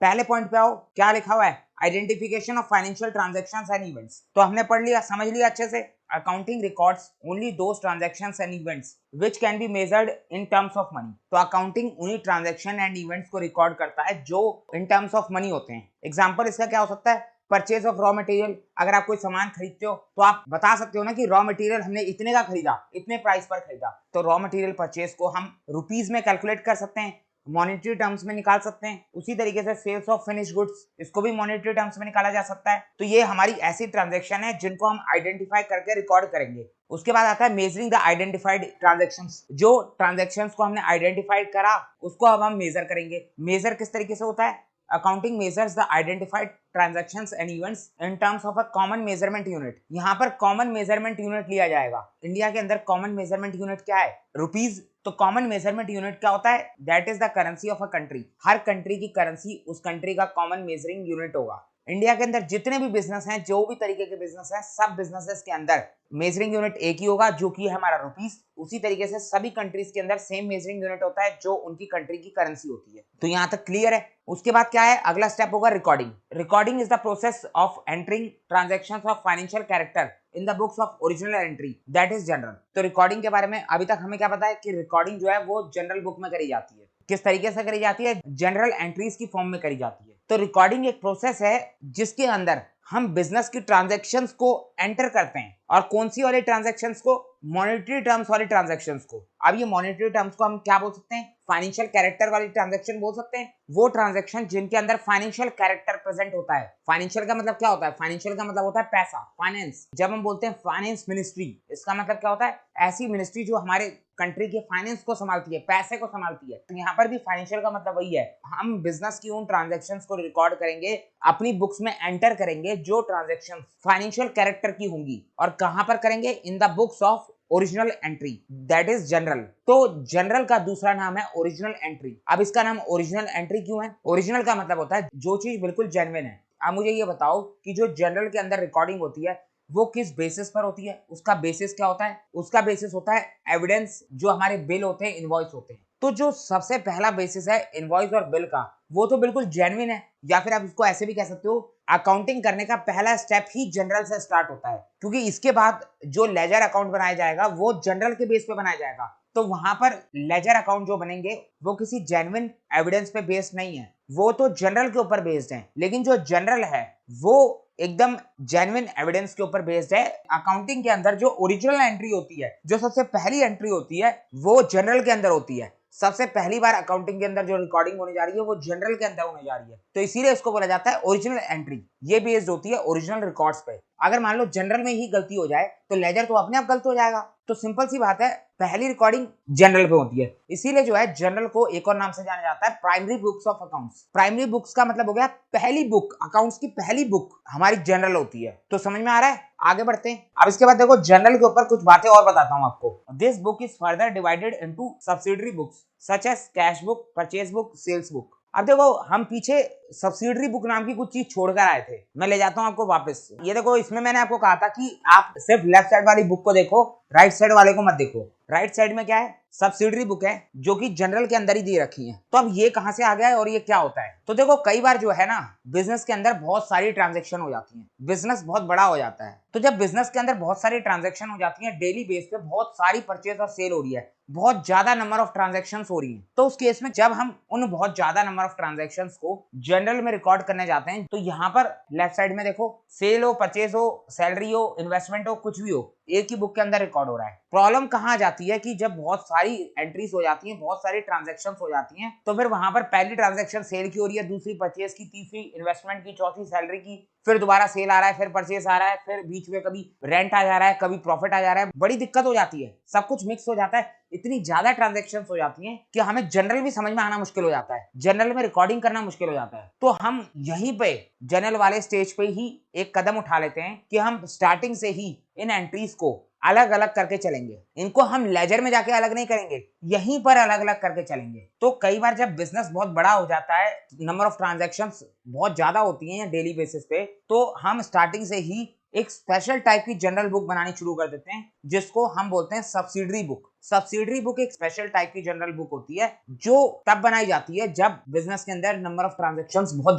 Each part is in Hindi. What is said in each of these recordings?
पहले पॉइंट पे आओ, क्या लिखा हुआ है, identification of financial transactions and events. तो हमने पढ़ लिया, समझ लिया अच्छे से। Accounting records only those transactions and events which can be measured in terms of money. तो अकाउंटिंग उन्हीं ट्रांजैक्शन एंड इवेंट्स को रिकॉर्ड करता है जो इन टर्म्स ऑफ मनी होते हैं। एग्जांपल इसका क्या हो सकता है, परचेज ऑफ रॉ मटेरियल। अगर आप कोई सामान खरीदते हो तो आप बता सकते हो ना कि रॉ मटेरियल हमने इतने का खरीदा, इतने प्राइस पर खरीदा। तो रॉ मटेरियल परचेज को हम रुपीज में कैलकुलेट कर सकते हैं, मॉनेटरी टर्म्स में निकाल सकते हैं। उसी तरीके से सेल्स ऑफ फिनिश गुड्स, इसको भी मॉनेटरी टर्म्स में निकाला जा सकता है। तो ये हमारी ऐसी ट्रांजैक्शन है जिनको हम आइडेंटिफाई करके रिकॉर्ड करेंगे। उसके बाद आता है मेजरिंग द आइडेंटिफाइड ट्रांजैक्शंस। जो ट्रांजैक्शंस को हमने आइडेंटिफाइड करा उसको अब हम मेजर करेंगे। मेजर किस तरीके से होता है, accounting measures the identified transactions and events in terms of a common measurement unit. यहाँ पर कॉमन मेजरमेंट यूनिट लिया जाएगा। इंडिया के अंदर कॉमन मेजरमेंट यूनिट क्या है, रुपीज। तो कॉमन मेजरमेंट यूनिट क्या होता है, that is the currency of a country. Her country की करेंसी उस कंट्री का कॉमन मेजरिंग यूनिट होगा। इंडिया के अंदर जितने भी बिजनेस हैं, जो भी तरीके के बिजनेस हैं, सब बिजनेसेस के अंदर मेजरिंग यूनिट एक ही होगा, जो कि है हमारा रुपीस। उसी तरीके से सभी कंट्रीज के अंदर सेम मेजरिंग यूनिट होता है जो उनकी कंट्री की करेंसी होती है। तो यहाँ तक क्लियर है। उसके बाद क्या है, अगला स्टेप होगा recording. Recording is the process of entering transactions of financial character in the books of original entry, that is general. तो रिकॉर्डिंग के बारे में अभी तक हमें क्या पता है कि रिकॉर्डिंग जो है वो जनरल बुक में करी जाती है। किस तरीके से करी जाती है, जनरल एंट्रीज की फॉर्म में करी जाती है। तो रिकॉर्डिंग एक प्रोसेस है जिसके अंदर हम बिजनेस की ट्रांजैक्शंस को एंटर करते हैं। और कौन सी वाली ट्रांजैक्शंस को, मॉनेटरी टर्म्स वाली ट्रांजैक्शंस को। अब ये मॉनेटरी टर्म्स को हम क्या बोल सकते हैं, फाइनेंशियल कैरेक्टर वाली ट्रांजैक्शन बोल सकते हैं। वो ट्रांजैक्शन जिनके अंदर फाइनेंशियल कैरेक्टर प्रेजेंट होता है। फाइनेंशियल का मतलब क्या होता है, फाइनेंशियल का मतलब होता है पैसा, फाइनेंस। जब हम बोलते हैं फाइनेंस मिनिस्ट्री, इसका मतलब क्या होता है, ऐसी मिनिस्ट्री जो हमारे कंट्री के फाइनेंस को संभालती है, पैसे को संभालती है। यहाँ पर भी फाइनेंशियल का मतलब वही है। हम बिजनेस की उन ट्रांजैक्शंस को रिकॉर्ड करेंगे, अपनी बुक्स में एंटर करेंगे जो ट्रांजैक्शंस फाइनेंशियल कैरेक्टर की होंगी। और कहां पर करेंगे, in the books of original entry, that is general. तो जनरल का दूसरा नाम है ओरिजिनल एंट्री। अब इसका नाम ओरिजिनल एंट्री क्यों है, ओरिजिनल का मतलब होता है जो चीज बिल्कुल जेन्युइन है। अब मुझे ये बताओ कि जो जनरल के अंदर रिकॉर्डिंग होती है वो किस बेसिस पर होती है, उसका बेसिस क्या होता है, उसका बेसिस होता है एविडेंस, जो हमारे बिल होते हैं, इनवॉइस होते हैं। तो जो सबसे पहला बेसिस है इनवॉइस और बिल का, वो तो बिल्कुल जेन्युइन है। या फिर आप इसको ऐसे भी कह सकते हो, अकाउंटिंग करने का पहला स्टेप ही जनरल से स्टार्ट होता है, क्योंकि इसके बाद जो लेजर अकाउंट बनाया जाएगा वो जनरल के बेस पे बनाया जाएगा। तो वहां पर लेजर अकाउंट जो बनेंगे वो किसी जेन्युइन एविडेंस पे बेस्ड नहीं है, वो तो जनरल के ऊपर बेस्ड है। लेकिन जो जनरल है वो एकदम जेन्युइन एविडेंस के ऊपर बेस्ड है। अकाउंटिंग के अंदर जो ओरिजिनल एंट्री होती है, जो सबसे पहली एंट्री होती है, वो जनरल के अंदर होती है। सबसे पहली बार अकाउंटिंग के अंदर जो रिकॉर्डिंग होने जा रही है वो जनरल के अंदर होने जा रही है। तो इसीलिए इसको बोला जाता है ओरिजिनल एंट्री। ये बेस्ड होती है ओरिजिनल रिकॉर्ड्स पे। अगर मान लो जनरल में ही गलती हो जाए तो लेजर तो अपने आप गलत हो जाएगा। तो सिंपल सी बात है, पहली रिकॉर्डिंग जनरल पे होती है। इसीलिए जो है जनरल को एक और नाम से जाना जाता है primary books of accounts. Primary books का मतलब हो गया पहली बुक, अकाउंट्स की पहली बुक हमारी जनरल होती है। तो समझ में आ रहा है, आगे बढ़ते हैं। अब इसके बाद देखो जनरल के ऊपर कुछ बातें और बताता हूं आपको। This book is further divided into subsidiary books such as cash book, purchase book, sales book. अब देखो हम पीछे सब्सिडरी बुक नाम की कुछ चीज छोड़कर आए थे, मैं ले जाता हूं आपको वापस। ये देखो, इसमें मैंने आपको कहा था कि आप सिर्फ लेफ्ट साइड वाली बुक को देखो, राइट साइड वाले को मत देखो। राइट साइड में क्या है, सब्सिडरी बुक है जो कि जनरल के अंदर ही दी रखी है। तो अब ये कहां से आ गया है और ये क्या होता है। तो देखो कई बार जो है ना, बिजनेस के अंदर बहुत सारी ट्रांजेक्शन हो जाती है, बिजनेस बहुत बड़ा हो जाता है। तो जब बिजनेस के अंदर बहुत सारी ट्रांजेक्शन हो जाती है, डेली बेस पे बहुत सारी परचेज और सेल हो रही है, बहुत ज्यादा नंबर ऑफ ट्रांजैक्शंस हो रही हैं, तो उस केस में जब हम उन बहुत ज्यादा नंबर ऑफ ट्रांजैक्शंस को जनरल में रिकॉर्ड करने जाते हैं, तो यहाँ पर लेफ्ट साइड में देखो, सेल हो, परचेज हो, सैलरी हो, इन्वेस्टमेंट हो, कुछ भी हो, एक ही बुक के अंदर रिकॉर्ड हो रहा है। प्रॉब्लम कहाँ आ जाती है कि जब बहुत सारी एंट्रीज हो जाती हैं, बहुत सारी ट्रांजैक्शंस हो जाती हैं, तो फिर वहां पर पहली ट्रांजैक्शन सेल की हो रही है, दूसरी परचेज की, तीसरी इन्वेस्टमेंट की, चौथी सैलरी की, फिर दोबारा सेल आ रहा है, फिर परचेज आ रहा है, फिर बीच में कभी रेंट आ जा रहा है, कभी प्रॉफिट आ जा रहा है, बड़ी दिक्कत हो जाती है, सब कुछ मिक्स हो जाता है। इतनी ज्यादा ट्रांजैक्शंस हो जाती हैं कि हमें जनरल भी समझ में आना मुश्किल हो जाता है, जनरल में रिकॉर्डिंग करना मुश्किल हो जाता है। तो हम यहीं पे जनरल वाले स्टेज पे ही एक कदम उठा लेते हैं कि हम स्टार्टिंग से ही इन एंट्रीज को अलग अलग करके चलेंगे। इनको हम लेजर में जाके अलग नहीं करेंगे, यहीं पर अलग अलग करके चलेंगे। तो कई बार जब बिजनेस बहुत बड़ा हो जाता है, नंबर ऑफ ट्रांजैक्शंस बहुत ज्यादा होती हैं डेली बेसिस पे, तो हम स्टार्टिंग से ही एक स्पेशल टाइप की जनरल बुक बनानी शुरू कर देते हैं जिसको हम बोलते हैं सब्सिडरी बुक। सब्सिडरी बुक एक स्पेशल टाइप की जनरल बुक होती है जो तब बनाई जाती है जब बिजनेस के अंदर नंबर ऑफ ट्रांजैक्शंस बहुत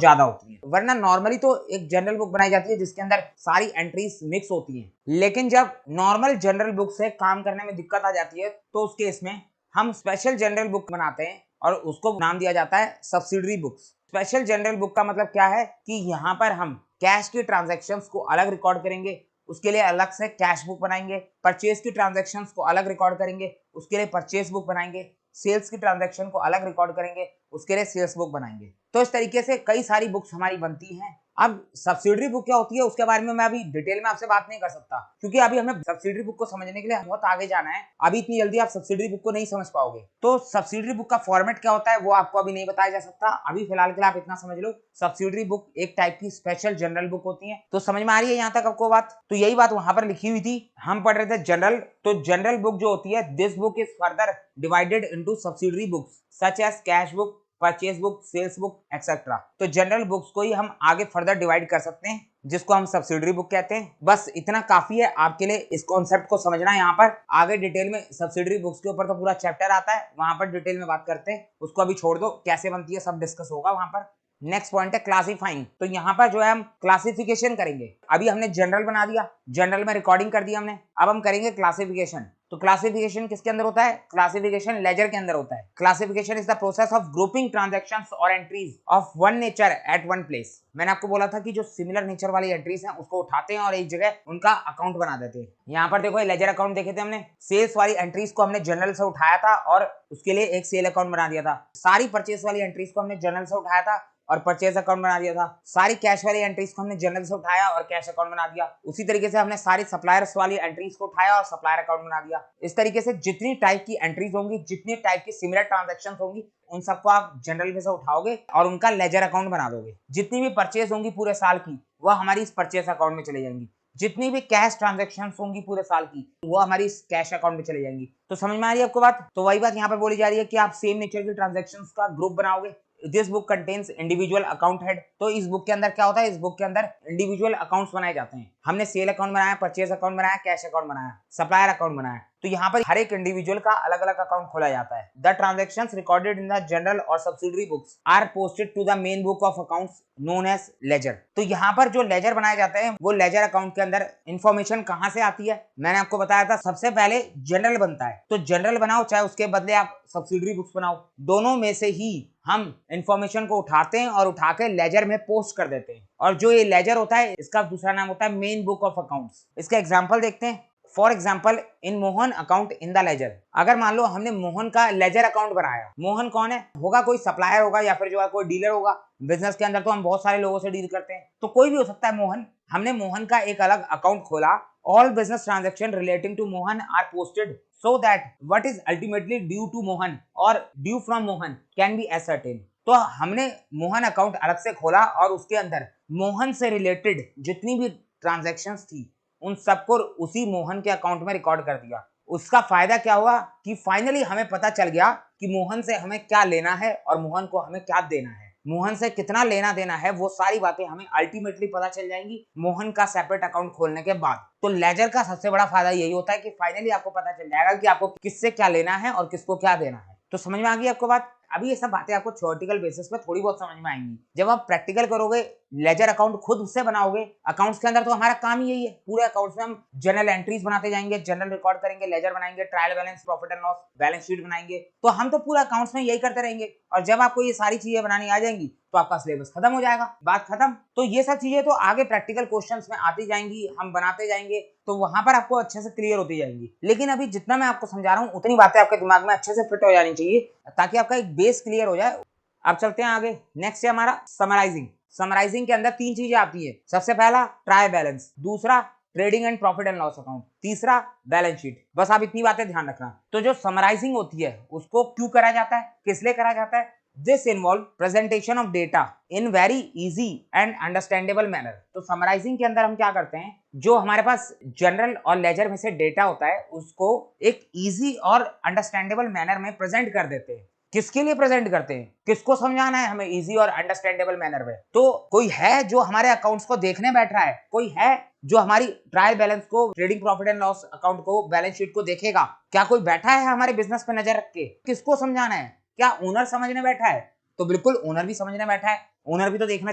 ज्यादा होती हैं, वरना नॉर्मली तो एक जनरल बुक बनाई जाती है जिसके अंदर सारी एंट्रीज मिक्स होती हैं। लेकिन जब नॉर्मल जनरल बुक से काम करने में दिक्कत आ जाती है तो उस केस में हम स्पेशल जनरल बुक बनाते हैं और उसको नाम दिया जाता है subsidiary books. Special general book का मतलब क्या है कि यहाँ पर हम कैश की ट्रांजैक्शंस को अलग रिकॉर्ड करेंगे, उसके लिए अलग से कैश बुक बनाएंगे। परचेज की ट्रांजैक्शंस को अलग रिकॉर्ड करेंगे, उसके लिए परचेज बुक बनाएंगे। सेल्स की ट्रांजैक्शन को अलग रिकॉर्ड करेंगे, उसके लिए सेल्स बुक बनाएंगे। तो इस तरीके से कई सारी बुक्स हमारी बनती हैं। अब सब्सिडरी बुक क्या होती है उसके बारे में मैं अभी डिटेल में आपसे बात नहीं कर सकता क्योंकि अभी हमें सब्सिडरी बुक को समझने के लिए बहुत आगे जाना है। अभी इतनी जल्दी आप सब्सिडरी बुक को नहीं समझ पाओगे। तो सब्सिडरी बुक का फॉर्मेट क्या होता है वो आपको अभी नहीं बताया जा सकता। अभी फिलहाल के लिए आप इतना समझ लो, सब्सिडरी बुक एक टाइप की स्पेशल जनरल बुक होती है। तो समझ में आ रही है यहाँ तक आपको बात? तो यही बात वहां पर लिखी हुई थी, हम पढ़ रहे थे जनरल। तो जनरल बुक जो होती है, this book is further divided into subsidiary books such as cash book, purchase book, sales book etcetera. तो जनरल बुक्स को ही हम आगे फर्दर डिवाइड कर सकते हैं जिसको हम सब्सिडरी बुक कहते हैं। बस इतना काफी है आपके लिए इस कॉन्सेप्ट को समझना। यहाँ पर आगे डिटेल में सब्सिडरी बुक्स के ऊपर तो पूरा चैप्टर आता है, वहां पर डिटेल में बात करते हैं, उसको अभी छोड़ दो, कैसे बनती है सब डिस्कस होगा वहां पर। नेक्स्ट पॉइंट है क्लासिफाइंग। तो यहाँ पर जो है हम क्लासिफिकेशन करेंगे। अभी हमने जनरल बना दिया, जनरल में रिकॉर्डिंग कर दिया हमने, अब हम करेंगे क्लासिफिकेशन। तो क्लासिफिकेशन किसके अंदर होता है? क्लासिफिकेशन लेजर के अंदर होता है। Classification is the process of grouping transactions और entries of one nature at one place. मैंने आपको बोला था कि जो सिमिलर नेचर वाली एंट्रीज हैं उसको उठाते हैं और एक जगह उनका अकाउंट बना देते हैं। यहाँ पर देखो लेजर अकाउंट देखे थे हमने, सेल्स वाली एंट्रीज को हमने जनरल से उठाया था और उसके लिए एक सेल अकाउंट बना दिया था। सारी परचेस वाली एंट्रीज को हमने जनरल से उठाया था और परचेज अकाउंट बना दिया था। सारी कैश वाली एंट्रीज को हमने जनरल से उठाया और कैश अकाउंट बना दिया। उसी तरीके से हमने सारी सप्लायर्स वाली एंट्रीज को उठाया और सप्लायर अकाउंट बना दिया। इस तरीके से जितनी टाइप की एंट्रीज होंगी, जितनी टाइप की सिमिलर ट्रांजैक्शंस होंगी, उन सबको आप जनरल में से उठाओगे और उनका लेजर अकाउंट बना दोगे। जितनी भी परचेज होंगी पूरे साल की वह हमारी इस परचेज अकाउंट में चली जाएंगी। जितनी भी कैश ट्रांजैक्शंस होंगी पूरे साल की वो हमारी इस कैश अकाउंट में चली जाएंगी। तो समझ में आ रही है आपको बात? तो वही बात यहाँ पर बोली जा रही है कि आप सेम नेचर की ट्रांजैक्शंस का ग्रुप बनाओगे। This book contains individual account head. तो इस बुक के अंदर क्या होता है? इस बुक के अंदर इंडिविजुअल अकाउंट्स बनाए जाते हैं। हमने सेल अकाउंट बनाया, परचेज अकाउंट बनाया, कैश अकाउंट बनाया, सप्लायर अकाउंट बनाया। तो यहाँ पर हर एक इंडिविजुअल का अलग अलग अकाउंट खोला जाता है। The transactions recorded in the journal और subsidiary books are posted to the main book of accounts known as ledger. तो यहाँ पर जो लेजर बनाए जाते हैं वो लेजर अकाउंट के अंदर इंफॉर्मेशन कहाँ से आती है? मैंने आपको बताया था सबसे पहले जनरल बनता है। तो जनरल बनाओ चाहे उसके बदले आप सब्सिडरी बुक्स बनाओ, दोनों में से ही हम इंफॉर्मेशन को उठाते हैं और उठा के लेजर में पोस्ट कर देते हैं। और जो ये लेजर होता है इसका दूसरा नाम होता है मेन बुक ऑफ अकाउंट्स। इसका एग्जांपल देखते हैं। For example in Mohan account in the ledger. अगर मान लो हमने मोहन का लेजर अकाउंट बनाया, मोहन कौन है? होगा कोई सप्लायर होगा या फिर जो है कोई डीलर होगा। बिजनेस के अंदर तो हम बहुत सारे लोगों से डील करते हैं, तो कोई भी हो सकता है मोहन। हमने मोहन का एक अलग अकाउंट खोला। All business transaction relating to Mohan are posted so that what is ultimately due to Mohan or due from Mohan can be ascertained। तो हमने मोहन अकाउंट अलग से खोला और उसके अंदर मोहन से रिलेटेड जितनी भी ट्रांजैक्शंस थी उन सबको उसी मोहन के अकाउंट में रिकॉर्ड कर दिया। उसका फायदा क्या हुआ कि फाइनली हमें पता चल गया कि मोहन से हमें क्या लेना है और मोहन को हमें क्या देना है। मोहन से कितना लेना देना है वो सारी बातें हमें अल्टीमेटली पता चल जाएंगी मोहन का सेपरेट अकाउंट खोलने के बाद। तो लेजर का सबसे बड़ा फायदा यही होता है कि फाइनली आपको पता चल जाएगा कि आपको किससे क्या लेना है और किसको क्या देना है। तो समझ में आ गई आपको बात? अभी ये सब बातें आपको थ्योरेटिकल बेसिस पे थोड़ी बहुत समझ में आएंगी। जब आप प्रैक्टिकल करोगे, लेजर अकाउंट खुद से बनाओगे, अकाउंट्स के अंदर तो हमारा काम ही यही है। पूरे अकाउंट्स में हम जनरल एंट्रीज बनाते जाएंगे, जनरल रिकॉर्ड करेंगे, लेजर बनाएंगे, trial balance, profit and loss, balance sheet बनाएंगे। तो हम तो पूरे अकाउंट्स में यही करते रहेंगे और जब आपको ये सारी चीजें बनानी आ जाएंगी तो आपका सिलेबस खत्म हो जाएगा, बात खत्म। तो ये सब चीजें तो आगे प्रैक्टिकल क्वेश्चंस में आती जाएंगी, हम बनाते जाएंगे, तो वहां पर आपको अच्छे से क्लियर होती जाएंगी। लेकिन अभी जितना मैं आपको समझा रहा हूँ उतनी बातें आपके दिमाग में अच्छे से फिट हो जानी चाहिए ताकि आपका एक बेस क्लियर हो जाए। अब चलते हैं आगे। नेक्स्ट है हमारा समराइजिंग। समराइजिंग के अंदर तीन चीजें आती है। सबसे पहला ट्रायल बैलेंस, दूसरा trading and profit and loss account, तीसरा बैलेंस शीट। बस आप इतनी बातें ध्यान रखना। तो जो समराइजिंग होती है उसको क्यों करा जाता है, किस लिए करा जाता है? This involve presentation of data in very easy and understandable manner। तो समराइजिंग के अंदर हम क्या करते हैं, जो हमारे पास जनरल और लेजर में से डेटा होता है उसको एक इजी और अंडरस्टैंडेबल मैनर में प्रेजेंट कर देते हैं। किसके लिए प्रेजेंट करते हैं, किसको समझाना है हमें इजी और अंडरस्टैंडेबल मैनर में। तो कोई है जो हमारे अकाउंट्स को देखने बैठ रहा है, कोई है जो हमारी ट्रायल बैलेंस को, trading profit and loss account को, बैलेंस शीट को देखेगा? क्या कोई बैठा है हमारे बिजनेस पे नजर रख के? किसको समझाना है? क्या ओनर समझने बैठा है? तो बिल्कुल ओनर भी समझने बैठा है। ओनर भी तो देखना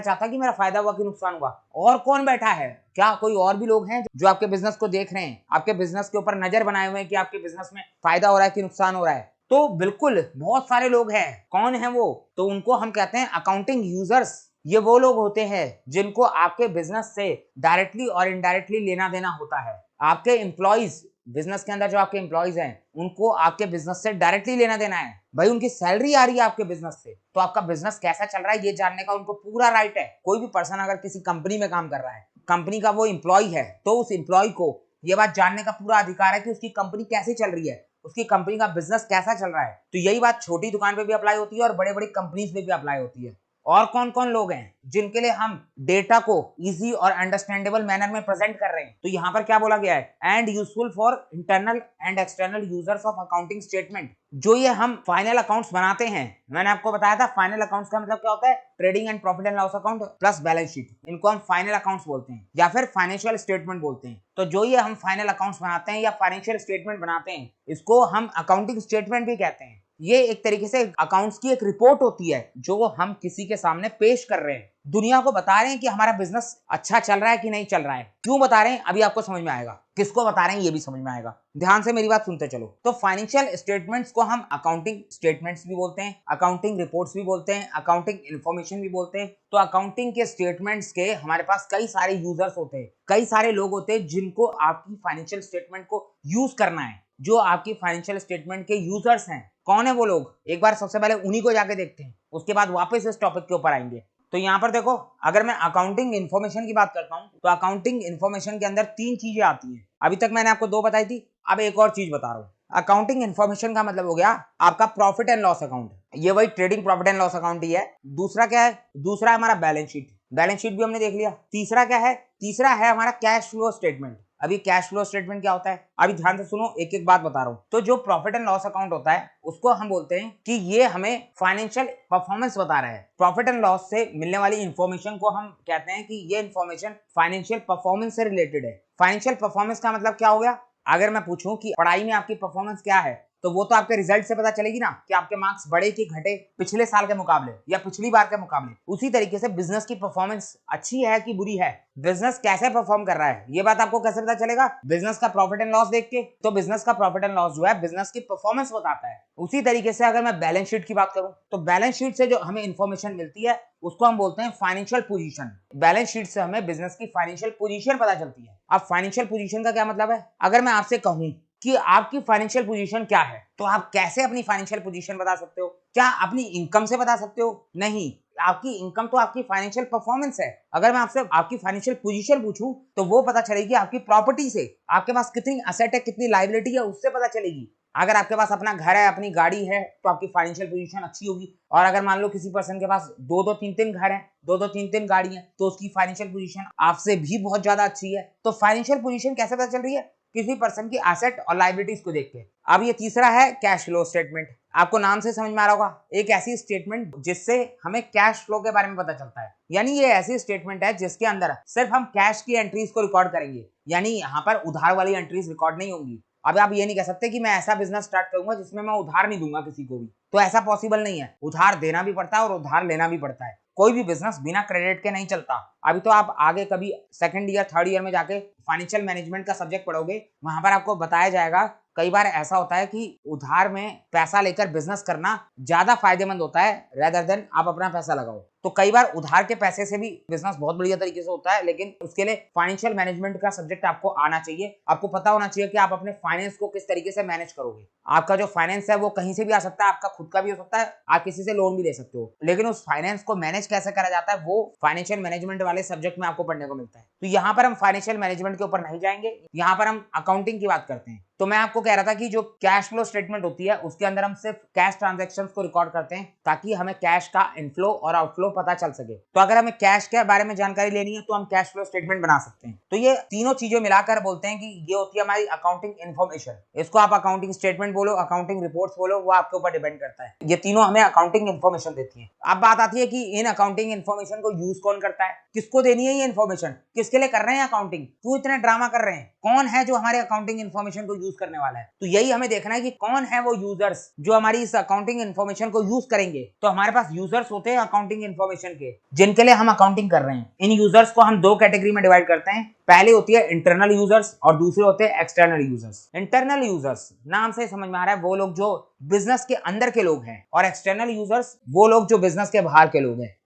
चाहता है कि मेरा फायदा हुआ कि नुकसान हुआ। और कौन बैठा है? क्या कोई और भी लोग हैं जो आपके बिजनेस को देख रहे हैं, आपके बिजनेस के ऊपर नजर बनाए हुए हैं कि आपके बिजनेस में फायदा हो रहा है कि नुकसान हो रहा है? तो बिल्कुल बहुत सारे लोग हैं। कौन है वो? तो उनको हम कहते हैं अकाउंटिंग यूजर्स। ये वो लोग होते हैं जिनको आपके बिजनेस से डायरेक्टली और इनडायरेक्टली लेना देना होता है। आपके एम्प्लॉइज, बिजनेस के अंदर जो आपके एम्प्लॉइज हैं, उनको आपके बिजनेस से डायरेक्टली लेना देना है। भाई उनकी सैलरी आ रही है आपके बिजनेस से, तो आपका बिजनेस कैसा चल रहा है ये जानने का उनको पूरा राइट है। कोई भी पर्सन अगर किसी कंपनी में काम कर रहा है, कंपनी का वो एम्प्लॉय है, तो उस एम्प्लॉय को ये बात जानने का पूरा अधिकार है कि उसकी कंपनी कैसी चल रही है, उसकी कंपनी का बिजनेस कैसा चल रहा है। तो यही बात छोटी दुकान पे भी अप्लाई होती है और बड़े बड़ी कंपनीज में भी अप्लाई होती है। और कौन कौन लोग हैं जिनके लिए हम डेटा को इजी और अंडरस्टैंडेबल मैनर में प्रेजेंट कर रहे हैं? तो यहाँ पर क्या बोला गया है? And useful for internal and external users of accounting statement. जो ये हम फाइनल अकाउंट्स बनाते हैं, मैंने आपको बताया था फाइनल अकाउंट्स का मतलब क्या होता है, trading and profit and loss account plus balance sheet, इनको हम फाइनल अकाउंट्स बोलते हैं या फिर फाइनेंशियल स्टेटमेंट बोलते हैं। तो जो ये हम फाइनल अकाउंट्स बनाते हैं या फाइनेंशियल स्टेटमेंट बनाते हैं, इसको हम अकाउंटिंग स्टेटमेंट भी कहते हैं। ये एक तरीके से अकाउंट्स की एक रिपोर्ट होती है जो हम किसी के सामने पेश कर रहे हैं, दुनिया को बता रहे हैं कि हमारा बिजनेस अच्छा चल रहा है कि नहीं चल रहा है। क्यों बता रहे हैं अभी आपको समझ में आएगा, किसको बता रहे हैं ये भी समझ में आएगा। ध्यान से मेरी बात सुनते चलो। तो फाइनेंशियल स्टेटमेंट्स को हम अकाउंटिंग स्टेटमेंट्स भी बोलते हैं, अकाउंटिंग रिपोर्ट्स भी बोलते हैं, अकाउंटिंग इन्फॉर्मेशन भी बोलते हैं। तो अकाउंटिंग के स्टेटमेंट्स के हमारे पास कई सारे यूजर्स होते हैं, कई सारे लोग होते हैं जिनको आपकी फाइनेंशियल स्टेटमेंट को यूज करना है, जो आपकी फाइनेंशियल स्टेटमेंट के यूजर्स हैं। कौन है वो लोग? एक बार सबसे पहले उन्हीं को जाके देखते हैं, उसके बाद वापस इस टॉपिक के ऊपर आएंगे। तो यहाँ पर देखो, अगर मैं अकाउंटिंग इन्फॉर्मेशन की बात करता हूँ तो अकाउंटिंग इन्फॉर्मेशन के अंदर 3 चीजें आती हैं। अभी तक मैंने आपको 2 बताई थी, अब एक और चीज बता रहा हूँ। अकाउंटिंग इन्फॉर्मेशन का मतलब हो गया आपका प्रॉफिट एंड लॉस अकाउंट, ये वही trading profit and loss account ही है। दूसरा क्या है? दूसरा है हमारा बैलेंस शीट, बैलेंस शीट भी हमने देख लिया। तीसरा क्या है? तीसरा है हमारा कैश फ्लो स्टेटमेंट। अभी कैश फ्लो स्टेटमेंट क्या होता है, अभी ध्यान से सुनो, एक एक बात बता रहा हूँ। तो जो प्रॉफिट एंड लॉस अकाउंट होता है उसको हम बोलते हैं कि ये हमें फाइनेंशियल परफॉर्मेंस बता रहा है। प्रॉफिट एंड लॉस से मिलने वाली इंफॉर्मेशन को हम कहते हैं कि ये इंफॉर्मेशन फाइनेंशियल परफॉर्मेंस से रिलेटेड है। फाइनेंशियल परफॉर्मेंस का मतलब क्या हो गया? अगर मैं पूछूं कि पढ़ाई में आपकी परफॉर्मेंस क्या है, तो वो तो आपके रिजल्ट से पता चलेगी ना कि आपके मार्क्स बढ़े कि घटे पिछले साल के मुकाबले या पिछली बार के मुकाबले। उसी तरीके से बिजनेस की परफॉर्मेंस अच्छी है कि बुरी है, बिजनेस कैसे परफॉर्म कर रहा है, ये बात आपको कैसे पता चलेगा? बिजनेस का प्रॉफिट एंड लॉस देख के। तो बिजनेस का प्रॉफिट एंड लॉस जो है बिजनेस की परफॉर्मेंस बताता है। उसी तरीके से अगर मैं बैलेंस शीट की बात करूं तो बैलेंस शीट से जो हमें इंफॉर्मेशन मिलती है उसको हम बोलते हैं फाइनेंशियल पोजीशन। बैलेंस शीट से हमें बिजनेस की फाइनेंशियल पोजीशन पता चलती है। अब फाइनेंशियल पोजीशन का क्या मतलब है? अगर मैं आपसे कहूं कि आपकी फाइनेंशियल पोजीशन क्या है, तो आप कैसे अपनी फाइनेंशियल पोजीशन बता सकते हो? क्या अपनी इनकम से बता सकते हो? नहीं, आपकी इनकम तो आपकी फाइनेंशियल परफॉर्मेंस है। अगर मैं आपसे आपकी फाइनेंशियल पोजीशन पूछूं तो वो पता चलेगी आपकी प्रॉपर्टी से, आपके पास कितनी असेट है, कितनी लायबिलिटी है, उससे पता चलेगी। अगर आपके पास अपना घर है, अपनी गाड़ी है, तो आपकी फाइनेंशियल पोजीशन अच्छी होगी। और अगर मान लो किसी पर्सन के पास 2-2 3-3 घर है, 2-2 3-3 गाड़ी है, तो उसकी फाइनेंशियल पोजीशन आपसे भी बहुत ज्यादा अच्छी है। तो फाइनेंशियल पोजीशन कैसे पता चल रही है? किसी पर्सन की एसेट और लायबिलिटीज को देख के। अब ये तीसरा है कैश फ्लो स्टेटमेंट। आपको नाम से समझ में आ रहा होगा, एक ऐसी स्टेटमेंट जिससे हमें कैश फ्लो के बारे में पता चलता है। यानी ये ऐसी स्टेटमेंट है जिसके अंदर सिर्फ हम कैश की एंट्रीज को रिकॉर्ड करेंगे, यानी यहाँ पर उधार वाली एंट्रीज रिकॉर्ड नहीं होंगी। अब आप ये नहीं कह सकते कि मैं ऐसा बिजनेस स्टार्ट करूंगा जिसमें मैं उधार नहीं दूंगा किसी को भी, तो ऐसा पॉसिबल नहीं है। उधार देना भी पड़ता है और उधार लेना भी पड़ता है। कोई भी बिजनेस बिना क्रेडिट के नहीं चलता। अभी तो आप आगे कभी 2nd ईयर 3rd ईयर में जाके फाइनेंशियल मैनेजमेंट का सब्जेक्ट पढ़ोगे, वहां पर आपको बताया जाएगा कई बार ऐसा होता है कि उधार में पैसा लेकर बिजनेस करना ज्यादा फायदेमंद होता है रेदर देन आप अपना पैसा लगाओ। तो कई बार उधार के पैसे से भी बिजनेस बहुत बढ़िया तरीके से होता है, लेकिन उसके लिए फाइनेंशियल मैनेजमेंट का सब्जेक्ट आपको आना चाहिए। आपको पता होना चाहिए कि आप अपने फाइनेंस को किस तरीके से मैनेज करोगे। आपका जो फाइनेंस है वो कहीं से भी आ सकता है, आपका खुद का भी हो सकता है, आप किसी से लोन भी ले सकते हो, लेकिन उस फाइनेंस को मैनेज कैसे करा जाता है वो फाइनेंशियल मैनेजमेंट वाले सब्जेक्ट में आपको पढ़ने को मिलता है। तो यहाँ पर हम फाइनेंशियल मैनेजमेंट के ऊपर नहीं जाएंगे, यहाँ पर हम अकाउंटिंग की बात करते हैं। तो मैं आपको कह रहा था कि जो कैश फ्लो स्टेटमेंट होती है उसके अंदर हम सिर्फ कैश ट्रांजैक्शंस को रिकॉर्ड करते हैं ताकि हमें कैश का इनफ्लो और आउटफ्लो फ्लो पता चल सके। तो अगर हमें कैश के बारे में जानकारी लेनी है तो हम कैश फ्लो स्टेटमेंट बना सकते हैं। तो ये तीनों चीजें मिलाकर बोलते हैं कि ये होती है हमारी अकाउंटिंग इन्फॉर्मेशन। इसको आप अकाउंटिंग स्टेटमेंट बोलो, अकाउंटिंग रिपोर्ट्स बोलो, वो आपके ऊपर डिपेंड करता है। ये तीनों हमें अकाउंटिंग इन्फॉर्मेशन देती है। अब बात आती है कि इन अकाउंटिंग इन्फॉर्मेशन को यूज कौन करता है, किसको देनी है ये इन्फॉर्मेशन, किसके लिए कर रहे हैं अकाउंटिंग, क्यों इतने ड्रामा कर रहे हैं, कौन है जो हमारे अकाउंटिंग इन्फॉर्मेशन को यूज करने वाला है। तो यही हमें देखना है कि कौन है वो यूजर्स जो हमारी इस अकाउंटिंग इन्फॉर्मेशन को यूज करेंगे। तो हमारे पास यूजर्स होते हैं अकाउंटिंग इन्फॉर्मेशन के, जिनके लिए हम अकाउंटिंग कर रहे हैं। इन यूजर्स को हम दो कैटेगरी में डिवाइड करते हैं। पहले होती है इंटरनल यूजर्स और दूसरे होते हैं एक्सटर्नल यूजर्स। इंटरनल यूजर्स नाम से समझ में आ रहा है वो लोग जो बिजनेस के अंदर के लोग हैं, और एक्सटर्नल यूजर्स वो लोग जो बिजनेस के बाहर के लोग हैं।